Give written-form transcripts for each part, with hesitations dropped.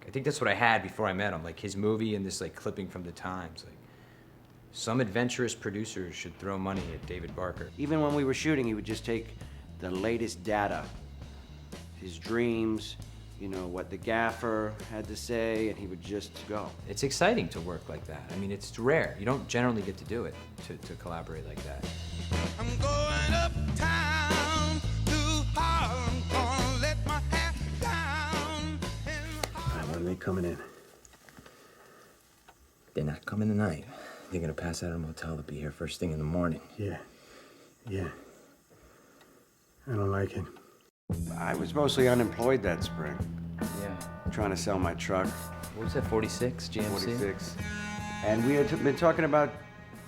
I think that's what I had before I met him, like his movie and this like clipping from the Times. Like, some adventurous producers should throw money at David Barker. Even when we were shooting, he would just take the latest data, his dreams, you know, what the gaffer had to say, and he would just go. It's exciting to work like that. I mean, it's rare. You don't generally get to do it, to collaborate like that. I'm going uptown to Harlem, gonna let my hair down in Harlem. When are they coming in? They're not coming tonight. They're gonna pass out at a motel. They'll be here first thing in the morning. Yeah. I don't like it. I was mostly unemployed that spring, Yeah. trying to sell my truck, What was that, 46 GMC? 46. And we had been talking about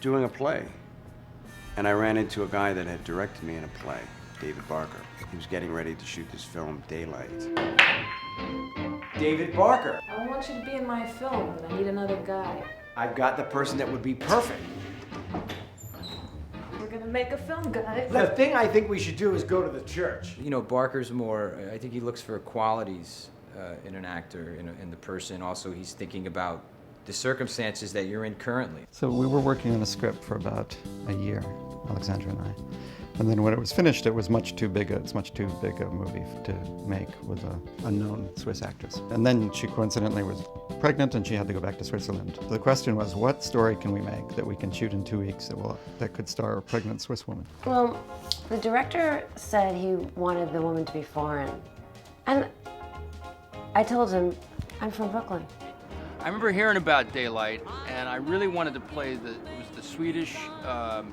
doing a play. And I ran into a guy that had directed me in a play, David Barker. He was getting ready to shoot this film, Daylight. David Barker! I want you to be in my film, but I need another guy. I've got the person that would be perfect. We're gonna make a film, guys. The thing I think we should do is go to the church. You know, Barker's more, I think he looks for qualities in an actor, in the person. Also, he's thinking about the circumstances that you're in currently. So we were working on a script for about a year, Alexandra and I. And then when it was finished, it was much too big a movie to make with an unknown Swiss actress. And then she coincidentally was pregnant and she had to go back to Switzerland. The question was, what story can we make that we can shoot in 2 weeks that could star a pregnant Swiss woman? Well, the director said he wanted the woman to be foreign. And I told him, I'm from Brooklyn. I remember hearing about Daylight, and I really wanted to play the Swedish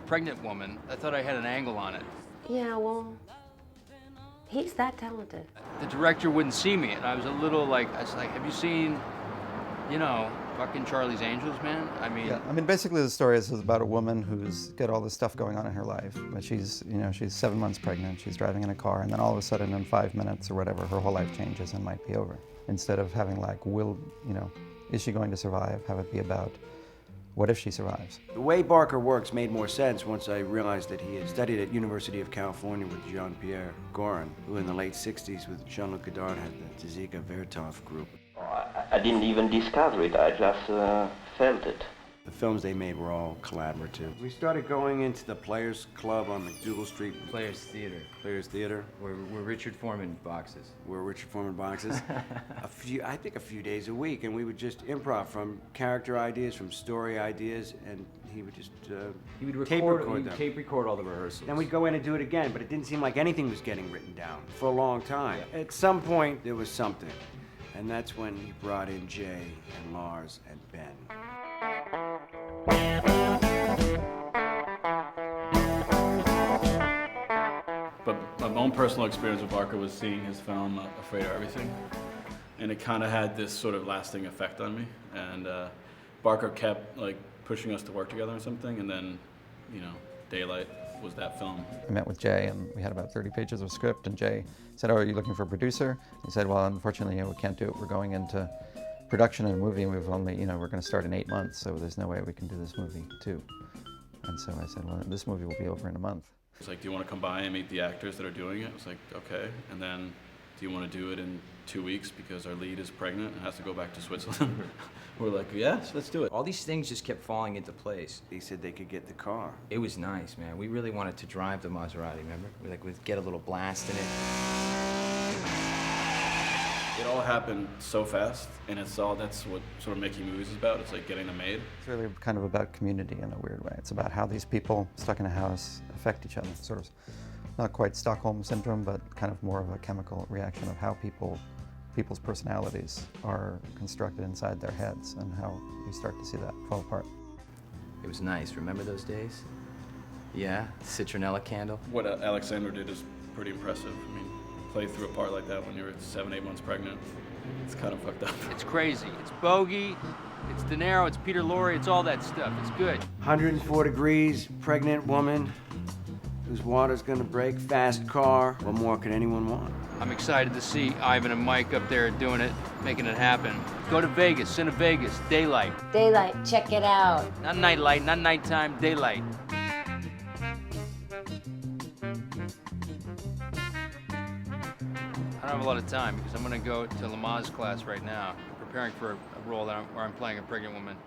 pregnant woman. I thought I had an angle on it. Yeah, well, he's that talented. The director wouldn't see me, and I was like, have you seen, you know, fucking Charlie's Angels, man? I mean... Yeah, I mean, basically the story is about a woman who's got all this stuff going on in her life. But she's 7 months pregnant, she's driving in a car, and then all of a sudden in 5 minutes or whatever, her whole life changes and might be over. Instead of having like, is she going to survive? Have it be about, what if she survives? The way Barker works made more sense once I realized that he had studied at University of California with Jean-Pierre Gorin, who in the late 60s with Jean-Luc Godard had the Tzika Vertov group. I didn't even discover it, I just felt it. The films they made were all collaborative. We started going into the Players Club on McDougal Street. Players Theater. Players Theater. Where Richard Foreman boxes. Where Richard Foreman boxes. I think a few days a week, and we would just improv from character ideas, from story ideas, and he would just tape record all the rehearsals. Then we'd go in and do it again, but it didn't seem like anything was getting written down for a long time. Yeah. At some point, there was something, and that's when he brought in Jay and Lars and Ben. But my own personal experience with Barker was seeing his film Afraid of Everything, and it kind of had this sort of lasting effect on me. And Barker kept like pushing us to work together on something, and then, Daylight was that film. I met with Jay and we had about 30 pages of script, and Jay said, "Oh, are you looking for a producer?" He said, "Well, unfortunately, we can't do it. We're going into production of a movie, and we've only, we're going to start in 8 months, so there's no way we can do this movie too." And so I said, "Well, this movie will be over in a month." It's like, "Do you want to come by and meet the actors that are doing it?" I was like, "Okay." And then, "Do you want to do it in 2 weeks because our lead is pregnant and has to go back to Switzerland?" We're like, "Yes, let's do it." All these things just kept falling into place. They said they could get the car. It was nice, man. We really wanted to drive the Maserati, remember? We'd get a little blast in it. It all happened so fast, and that's what sort of making movies is about. It's like getting them made. It's really kind of about community in a weird way. It's about how these people stuck in a house affect each other. It's sort of not quite Stockholm Syndrome, but kind of more of a chemical reaction of how people's personalities are constructed inside their heads and how you start to see that fall apart. It was nice. Remember those days? Yeah, citronella candle. What Alexandra did is pretty impressive. I mean, play through a part like that when you're 7, 8 months pregnant. It's kind of fucked up. It's crazy. It's Bogey, it's De Niro, it's Peter Lorre, it's all that stuff. It's good. 104 degrees, pregnant woman whose water's gonna break, fast car. What more could anyone want? I'm excited to see Ivan and Mike up there doing it, making it happen. Go to Vegas, Cine Vegas, Daylight. Daylight, check it out. Not nightlight, not nighttime, Daylight. I don't have a lot of time because I'm gonna go to Lamaze class right now, prepare preparing for a role where I'm playing a pregnant woman.